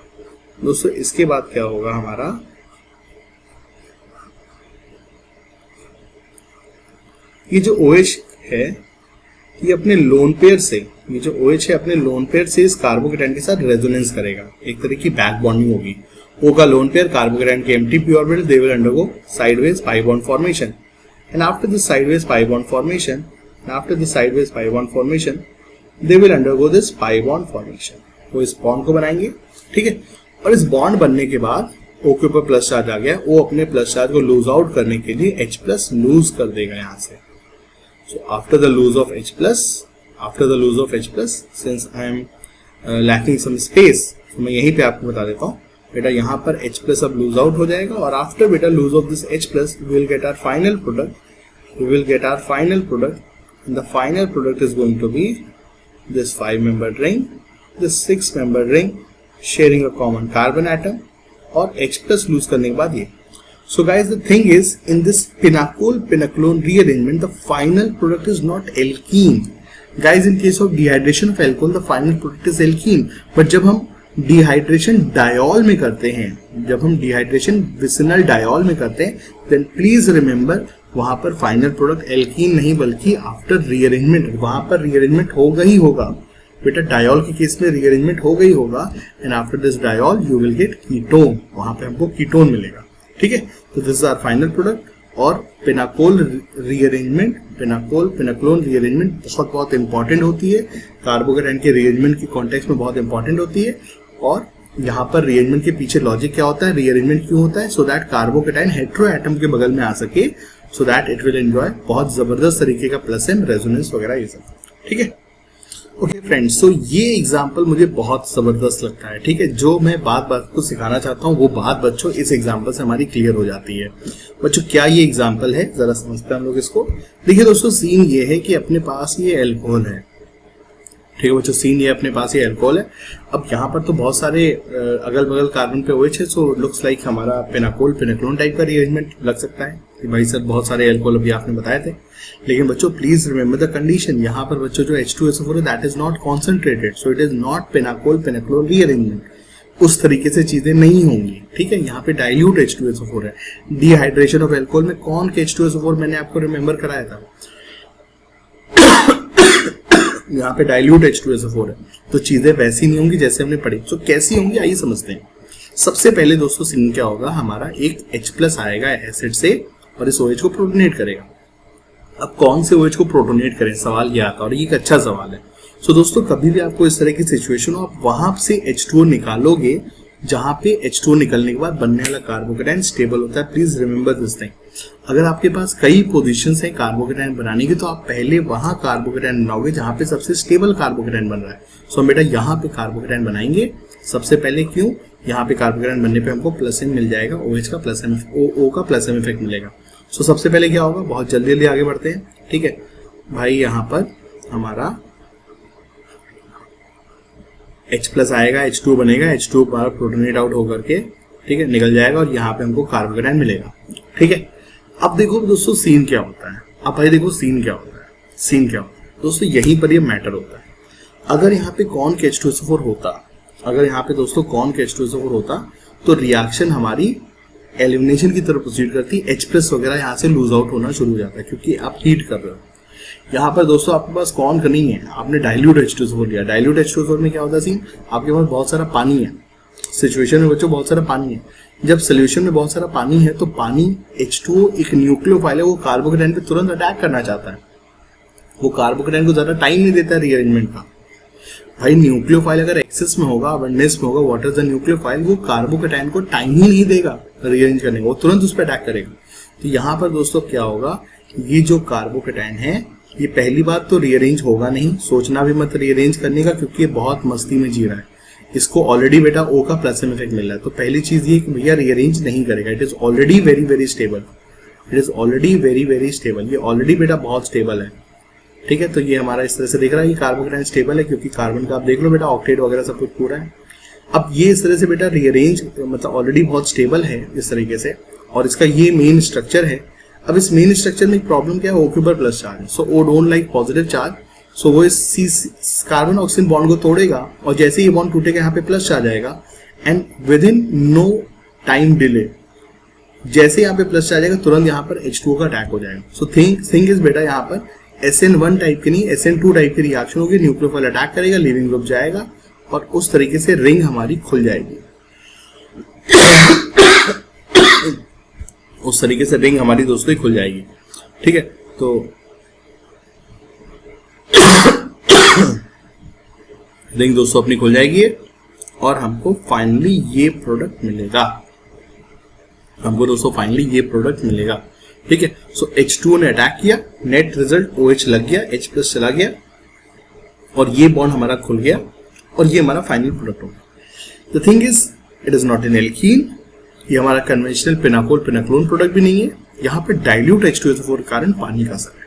Speaker 1: दोस्तों। इसके बाद क्या होगा हमारा, ये जो OH है ये अपने लोन पेयर से, ये जो OH है अपने लोन पेयर से इस कार्बोकेटाइन के साथ रेजोनेंस करेगा, एक तरह की बैक बॉन्डिंग होगी। O का लोन पेयर कार्बोकेटाइन के empty p orbital, they will undergo sideways pi bond formation and after this sideways pi bond formation they will undergo this pi bond formation. वो इस bond को बनाएंगे, ठीक है। और इस बॉन्ड बनने के बाद O के ऊपर प्लस चार्ज आ गया, वो अपने प्लस चार्ज को लूज आउट करने के लिए H प्लस लूज कर देगा यहाँ से। So after the lose of H plus, since I am lacking some space, तो मैं यहीं पे आपको बता देता हूँ बेटा, यहाँ पर H plus अब lose out हो जाएगा और after बेटा lose of this H plus, we will get our final product. And the final product is going to be this 5-membered ring, this 6-membered ring sharing a common carbon atom और H plus lose करने के बाद ये। So guys, the thing is, in this pinacol-pinaclone rearrangement, the final product is not alkene. Guys, in case of dehydration of alcohol, the final product is alkene. But जब हम dehydration diol में करते हैं, जब हम dehydration vicinal diol में करते हैं, then please remember, वहाँ पर final product alkene नहीं बल्कि after rearrangement, वहाँ पर rearrangement होगा ही होगा। बेटा डायोल के केस में rearrangement होगा ही होगा and after this diol you will get ketone, वहाँ पे हमको ketone मिलेगा, ठीक है। तो this is our final product. और पिनाकोल रीअरेंजमेंट, पिनाकोल रीअरेंजमेंट बहुत इंपॉर्टेंट होती है, कार्बोकेटाइन के रीअरेंजमेंट के कॉन्टेक्स्ट में बहुत इंपॉर्टेंट होती है। और यहाँ पर रीअरेंजमेंट के पीछे लॉजिक क्या होता है, रीअरेंजमेंट क्यों होता है, so that carbocation hetero atom के बगल में आ सके, so that it will enjoy बहुत जबरदस्त तरीके का प्लस एम रेजोनेंस वगैरह ये सब, ठीक है। ओके फ्रेंड्स, सो ये एग्जाम्पल मुझे बहुत जबरदस्त लगता है, ठीक है। जो मैं बात को सिखाना चाहता हूँ वो बात बच्चों इस एग्जाम्पल से हमारी क्लियर हो जाती है। बच्चों क्या ये एग्जाम्पल है, जरा समझते हैं हम लोग इसको। देखिए दोस्तों, सीन ये है कि अपने पास ये अल्कोहल है, ठीक है बच्चों, सीन ये अपने पास ये अल्कोहल है। अब यहाँ पर तो बहुत सारे अगल बगल कार्बन पे OH है, सो लुक्स लाइक हमारा पिनाकोल-पिनाक्लोन टाइप का रीअरेंजमेंट लग सकता है कि भाई सर बहुत सारे अल्कोहल अभी आपने बताए थे। लेकिन बच्चों प्लीज रिमेंबर द कंडीशन, यहाँ पर बच्चों जो H2SO4 है that is not concentrated, so it is not pinacol pinacolone rearrangement, उस तरीके से चीजें नहीं होंगी, ठीक है। यहाँ पे डाइल्यूट H2SO4 है। डिहाइड्रेशन ऑफ अल्कोहल में कौन के H2SO4 मैंने आपको रिमेंबर कराया था, यहाँ पे डाइल्यूट H2SO4 है, तो चीजें वैसी नहीं होंगी जैसे हमने पढ़ी। तो कैसी होंगी आइए समझते हैं। सबसे पहले दोस्तों सीन क्या होगा, हमारा एक H+ आएगा एसिड से और इस OH को प्रोटोनेट करेगा। अब कौन से OH को प्रोटोनेट करें, सवाल ये आता है और ये एक अच्छा सवाल है। सो दोस्तों कभी भी आपको इस तरह की सिचुएशन हो, आप वहां से H2O निकालोगे जहां पे H2O निकलने के बाद बनने वाला कार्बोकेटाइन स्टेबल होता है। Please remember this thing. अगर आपके पास कई पोजीशंस हैं कार्बोकेटाइन बनाने की, तो आप पहले वहां कार्बोकेटाइन बनाओगे जहां पे सबसे स्टेबल कार्बोकेटाइन बन रहा है। सो बेटा यहाँ पे कार्बोकेटाइन बनाएंगे सबसे पहले। क्यों, यहाँ पे कार्बोकेटाइन बनने पे हमको प्लस एम मिल जाएगा, OH का प्लस एम, O का प्लस एम इफेक्ट मिलेगा। सो सबसे पहले क्या होगा, बहुत जल्दी आगे बढ़ते हैं, ठीक है भाई। यहाँ पर हमारा H+ आएगा, H2O बनेगा, H2O बार प्रोटोनेट आउट होकर के, ठीक है, निकल जाएगा और यहाँ पे हमको कार्बोकेटाइन मिलेगा, ठीक है। अब देखो दोस्तों सीन क्या होता है, अब भाई देखो सीन क्या होता है, सीन क्या होता है दोस्तों, यहीं पर ये मैटर होता है। अगर यहाँ पे कौन के H2SO4 होता, अगर यहाँ पे दोस्तों कौन के H2SO4 होता, तो रिएक्शन हमारी एलिमिनेशन की तरफ प्रोसीड करती, H+ वगैरह यहाँ से लूज आउट होना शुरू हो जाता है क्योंकि आप हीट कर रहे हो। यहाँ पर दोस्तों आपके पास कौन का नहीं है, आपने डाइल्यूट H2SO4 लिया। डाइल्यूट H2SO4 में क्या होता है सीन, आपके पास बहुत सारा पानी है, सिचुएशन में बच्चों बहुत सारा पानी है। जब सोल्यूशन में बहुत सारा पानी है तो पानी H2O एक न्यूक्लियोफाइल है, वो कार्बोकेटाइन पे तुरंत अटैक करना चाहता है, वो कार्बोकेटाइन को ज्यादा टाइम नहीं देता रीअरेंजमेंट का। भाई न्यूक्लियोफाइल अगर एक्सेस में होगा, अबंडेंस में होगा, व्हाट इज द न्यूक्लियोफाइल, वो कार्बोकेटाइन को टाइम ही नहीं देगा रीअरेंज करने का, वो तुरंत उस पर अटैक करेगा। तो यहाँ पर दोस्तों क्या होगा, ये जो कार्बोकेटाइन है ये पहली बात तो रीअरेंज होगा नहीं, सोचना भी मत रीअरेंज करने का, क्योंकि ये बहुत मस्ती में जी रहा है, इसको ऑलरेडी बेटा O का प्लस एम इफेक्ट मिल रहा है। तो पहली चीज ये कि भैया रीअरेंज नहीं करेगा, it is already very very stable, it is already very very stable, ये ऑलरेडी बेटा बहुत स्टेबल है, ठीक है। तो ये हमारा इस तरह से दिख रहा है, ये कार्बोकेटाइन स्टेबल है क्योंकि कार्बन का आप देख लो बेटा ऑक्टेट वगैरह सब कुछ पूरा है। अब ये इस तरह से बेटा रीअरेंज मतलब ऑलरेडी बहुत स्टेबल है इस तरीके से, और इसका ये मेन स्ट्रक्चर है। अब इस मेन स्ट्रक्चर में एक प्रॉब्लम क्या है, O के ऊपर प्लस चार्ज है, so O don't like positive charge, so वो इस कार्बन ऑक्सीजन बॉन्ड को तोड़ेगा और जैसे ये बॉन्ड टूटेगा यहाँ पे प्लस चार्ज आएगा, and within no time delay जैसे यहाँ पे प्लस चार्ज आएगा तुरंत यहाँ पर H2O का अटैक हो जाएगा। सो थिंग इज बेटा यहाँ पर SN1 टाइप की नहीं SN2 टाइप की रिएक्शन होगी, न्यूक्लियोफाइल अटैक करेगा, लीविंग ग्रुप जाएगा और उस तरीके से रिंग हमारी खुल जाएगी। उस तरीके से रिंग हमारी दोस्तों ही खुल जाएगी। ठीक है, तो रिंग दोस्तों अपनी खुल जाएगी और हमको फाइनली ये प्रोडक्ट मिलेगा, हमको दोस्तों फाइनली ये प्रोडक्ट मिलेगा। ठीक है, सो H2O ने अटैक किया, नेट रिजल्ट OH लग गया, H प्लस चला गया और ये बॉन्ड हमारा खुल गया और ये हमारा फाइनल प्रोडक्ट होगा। The thing is it is not an alkene, ये हमारा कन्वेंशनल पिनाकोल पिनाक्लोन प्रोडक्ट भी नहीं है, यहाँ पे डाइल्यूट H2SO4 के कारण पानी का असर है।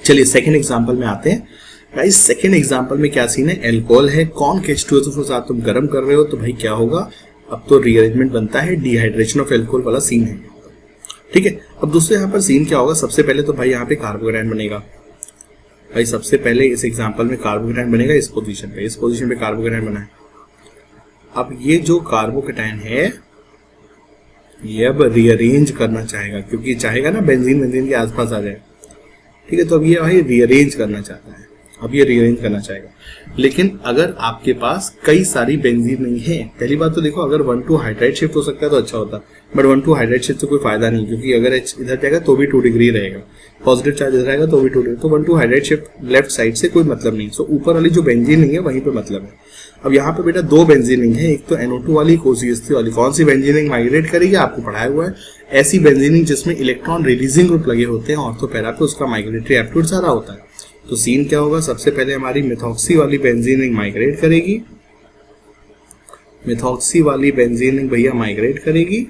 Speaker 1: चलिए सेकेंड एग्जाम्पल में आते हैं। गाइस सेकेंड एग्जाम्पल में क्या सीन है, एल्कोहल है, कौन के H2SO4 के साथ तुम गर्म कर रहे हो तो भाई क्या होगा, अब तो रीअरेंजमेंट बनता है, डिहाइड्रेशन ऑफ एल्कोहल वाला सीन है। ठीक है, अब दोस्तों यहाँ पर सीन क्या होगा, सबसे पहले तो भाई यहाँ पे कार्बोकेटायन बनेगा। भाई सबसे पहले इस एग्जांपल में कार्बोकेटायन बनेगा इस पोजीशन पे कार्बोकेटायन बना है। अब ये जो कार्बोकेटायन है ये अब रीअरेंज करना चाहेगा, क्योंकि चाहेगा ना बेंजीन के आसपास आ जाए। ठीक है, तो अब ये भाई रीअरेंज करना चाहता है, अब ये रीअरेंज करना चाहेगा। लेकिन अगर आपके पास कई सारी बेंजीन नहीं है, पहली बात तो देखो अगर 1,2 हाइड्राइड शिफ्ट हो सकता है तो अच्छा होता, बट 1,2 हाइड्राइड शिफ्ट से कोई फायदा नहीं, क्योंकि अगर H इधर जाएगा तो भी 2 डिग्री रहेगा, पॉजिटिव चार्ज इधर आएगा तो भी 2 डिग्री, तो 1,2 हाइड्राइड शिफ्ट लेफ्ट साइड से कोई मतलब नहीं। सो ऊपर वाली जो बेंजीन नहीं है वहीं पे मतलब है। अब यहाँ पे बेटा 2 बेंजीनिंग है, एक तो NO2 वाली, एक OCH3 वाली। कौन सी बेंजीनिंग माइग्रेट करेगी आपको पढ़ाया हुआ है, ऐसी बेंजीनिंग जिसमें इलेक्ट्रॉन रिलीजिंग ग्रुप लगे होते हैं ऑर्थो पैरा पे, उसका माइग्रेटरी एप्टीट्यूड सारा होता है। तो सीन क्या होगा, सबसे पहले हमारी मिथॉक्सी वाली बेंजीनिंग माइग्रेट करेगी, मिथॉक्सी वाली बेंजीनिंग भैया माइग्रेट करेगी।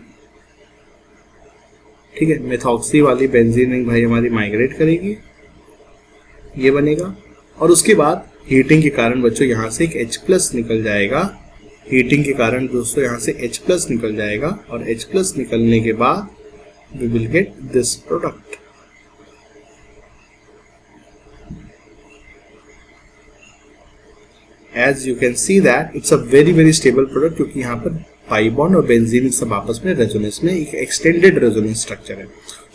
Speaker 1: ठीक है, मिथॉक्सी वाली बेंजीनिंग भाई हमारी माइग्रेट करेगी, ये बनेगा। और उसके बाद हीटिंग के कारण बच्चों यहाँ से एक H प्लस निकल जाएगा, हीटिंग के कारण दोस्तों यहाँ से H प्लस निकल जाएगा, और H प्लस निकलने के बाद we will get this product. As you can see that it's a very stable product, क्योंकि यहाँ पर पाई बॉन्ड और बेंजीन सब आपस में रेजोनेंस में एक एक्सटेंडेड रेजोनेंस स्ट्रक्चर है।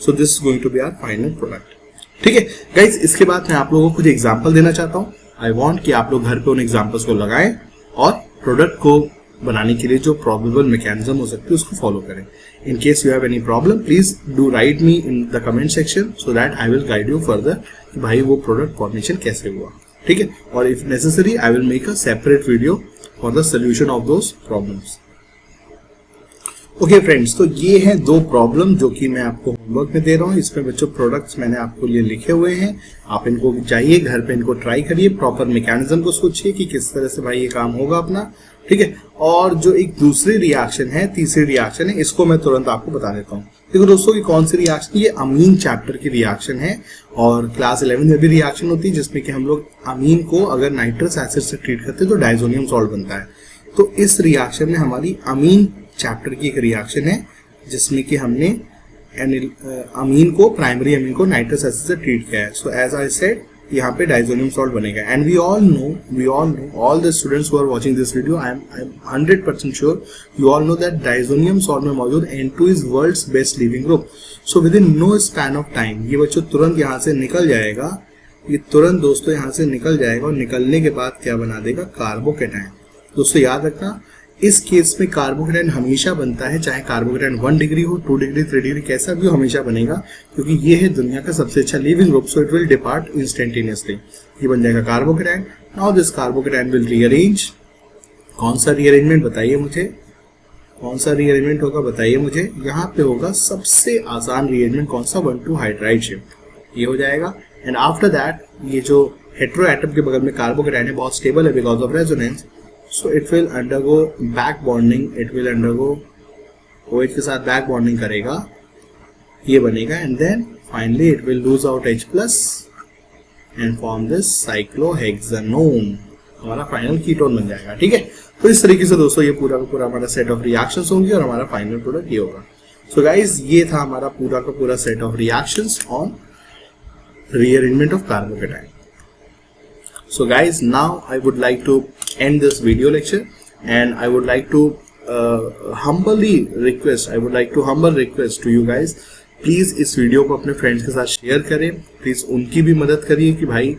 Speaker 1: So this is going to be our final product. ठीक है गाइज, इसके बाद मैं आप लोगों को कुछ एग्जांपल देना चाहता हूँ। आई वांट कि आप लोग घर पे उन एग्जांपल्स को लगाएं और प्रोडक्ट को बनाने के लिए जो प्रोबेबल मैकेनिज्म हो सकती है उसको फॉलो करें। In case you have any problem please do right me in the comment section so that I will guide you further कि भाई वो प्रोडक्ट फॉर्मेशन कैसे हुआ। ठीक है, और if necessary I will make a separate video for the solution of those problems. Okay friends, तो ये हैं 2 प्रॉब्लम जो कि मैं आपको होमवर्क में दे रहा हूँ। इसमें बच्चों प्रोडक्ट्स मैंने आपको लिए लिखे हुए हैं, आप इनको जाइए घर पे इनको ट्राई करिए, प्रॉपर मैकेनिज्म को सोचिए कि किस तरह से भाई ये काम होगा अपना। ठीक है, और जो एक दूसरी रिएक्शन है, तीसरी रिएक्शन है, इसको मैं तुरंत आपको बता देता हूँ। देखो दोस्तों कि कौन सी रिएक्शन, ये अमीन चैप्टर की रिएक्शन है और क्लास 11 में भी रिएक्शन होती है जिसमें कि हम लोग अमीन को अगर नाइट्रस एसिड से ट्रीट करते हैं तो डाइजोनियम सॉल्ट बनता है। तो इस रिएक्शन में हमारी अमीन चैप्टर की एक रिएक्शन है जिसमें कि हमने अमीन को, प्राइमरी अमीन को नाइट्रस एसिड से ट्रीट किया है। सो एज आई सेड यहाँ पे डाइजोनियम सॉल्ट बनेगा। And we all know all the students who are watching this video, I am 100% sure you all know that diazonium salt में मौजूद N2 is world's best leaving group. So within no span of time ये बच्चों तुरंत यहाँ से निकल जाएगा, ये तुरंत दोस्तों यहाँ से निकल जाएगा और निकलने के बाद क्या बना देगा, कार्बोकेटायन। दोस्तों याद रखना, इस केस में कार्बोकेटायन हमेशा बनता है, चाहे कार्बोकेटायन 1 डिग्री हो, 2 डिग्री, 3 डिग्री, कैसा भी हो हमेशा बनेगा, क्योंकि ये है दुनिया का सबसे अच्छा leaving group. So it will depart instantaneously, ये बन जाएगा carbocation. Now this carbocation will rearrange. कौन सा रीअरेंजमेंट बताइए मुझे, कौन सा रीअरेंजमेंट होगा बताइए मुझे। यहाँ पे होगा सबसे आसान रीअरेंजमेंट कौन सा, 1,2 हाइड्राइड शिफ्ट, ये हो जाएगा। एंड आफ्टर दैट ये जो हेटेरो एटम के बगल में कार्बोकेटायन है बहुत स्टेबल है because of resonance, so it will undergo back bonding, it will undergo OH के साथ back bonding करेगा, ये बनेगा, and then finally it will lose out H plus and form this cyclohexanone। हमारा फाइनल कीटोन बन जाएगा। ठीक है, तो इस तरीके से दोस्तों ये पूरा का पूरा हमारा सेट ऑफ रिएक्शंस होंगे और हमारा फाइनल प्रोडक्ट ये होगा। सो गाइस, ये था हमारा पूरा का पूरा set of reactions on rearrangement of carbocation. So guys, now I would like to end this video lecture and I would like to humble request to you guys, please इस video को अपने friends के साथ share करें, please उनकी भी मदद करिए कि भाई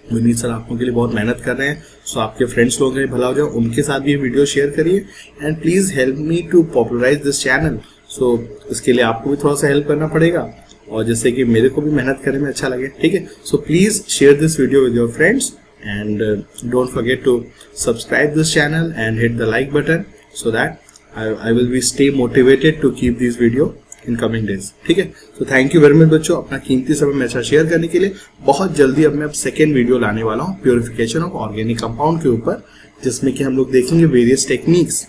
Speaker 1: विनीत सर आप लोगों के लिए बहुत मेहनत कर रहे हैं, सो आपके फ्रेंड्स लोगों का भला हो जाए, उनके साथ भी वीडियो शेयर करिए and please help me to popularize this channel. So इसके लिए आपको भी थोड़ा सा हेल्प करना पड़ेगा और जैसे कि मेरे को भी मेहनत करने में अच्छा लगे। ठीक है, so please share this video with your friends and don't forget to subscribe this channel and hit the like button so that I will be stay motivated to keep this video in coming days. ठीक है, so thank you very much बच्चों, अपना कीमती समय मेरे साथ share करने के लिए। बहुत जल्दी अब मैं सेकेंड वीडियो लाने वाला हूँ प्योरिफिकेशन ऑफ ऑर्गेनिक कंपाउंड के ऊपर, जिसमें कि हम लोग देखेंगे वेरियस टेक्निक्स,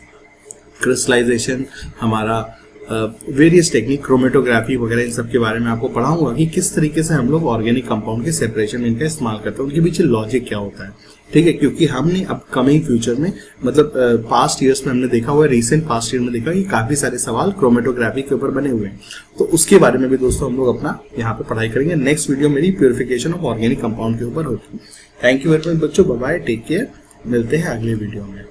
Speaker 1: क्रिस्टलाइजेशन, हमारा वेरियस टेक्निक, क्रोमेटोग्राफी वगैरह, इन सब के बारे में आपको पढ़ाऊंगा कि किस तरीके से हम लोग ऑर्गेनिक कंपाउंड के सेपरेशन में इनका इस्तेमाल करते हैं, उनके पीछे लॉजिक क्या होता है। ठीक है, क्योंकि हमने अब कमिंग फ्यूचर में मतलब पास्ट ईयर्स में हमने देखा हुआ है, रिसेंट पास्ट ईयर में देखा कि काफी सारे सवाल क्रोमेटोग्राफी के ऊपर बने हुए हैं, तो उसके बारे में भी दोस्तों हम लोग अपना यहाँ पे पढ़ाई करेंगे। नेक्स्ट वीडियो मेरी प्योरिफिकेशन ऑफ ऑर्गेनिक कंपाउंड के ऊपर होगी। थैंक यू वेरी मच बच्चों, बाय बाय, टेक केयर, मिलते हैं अगले वीडियो में।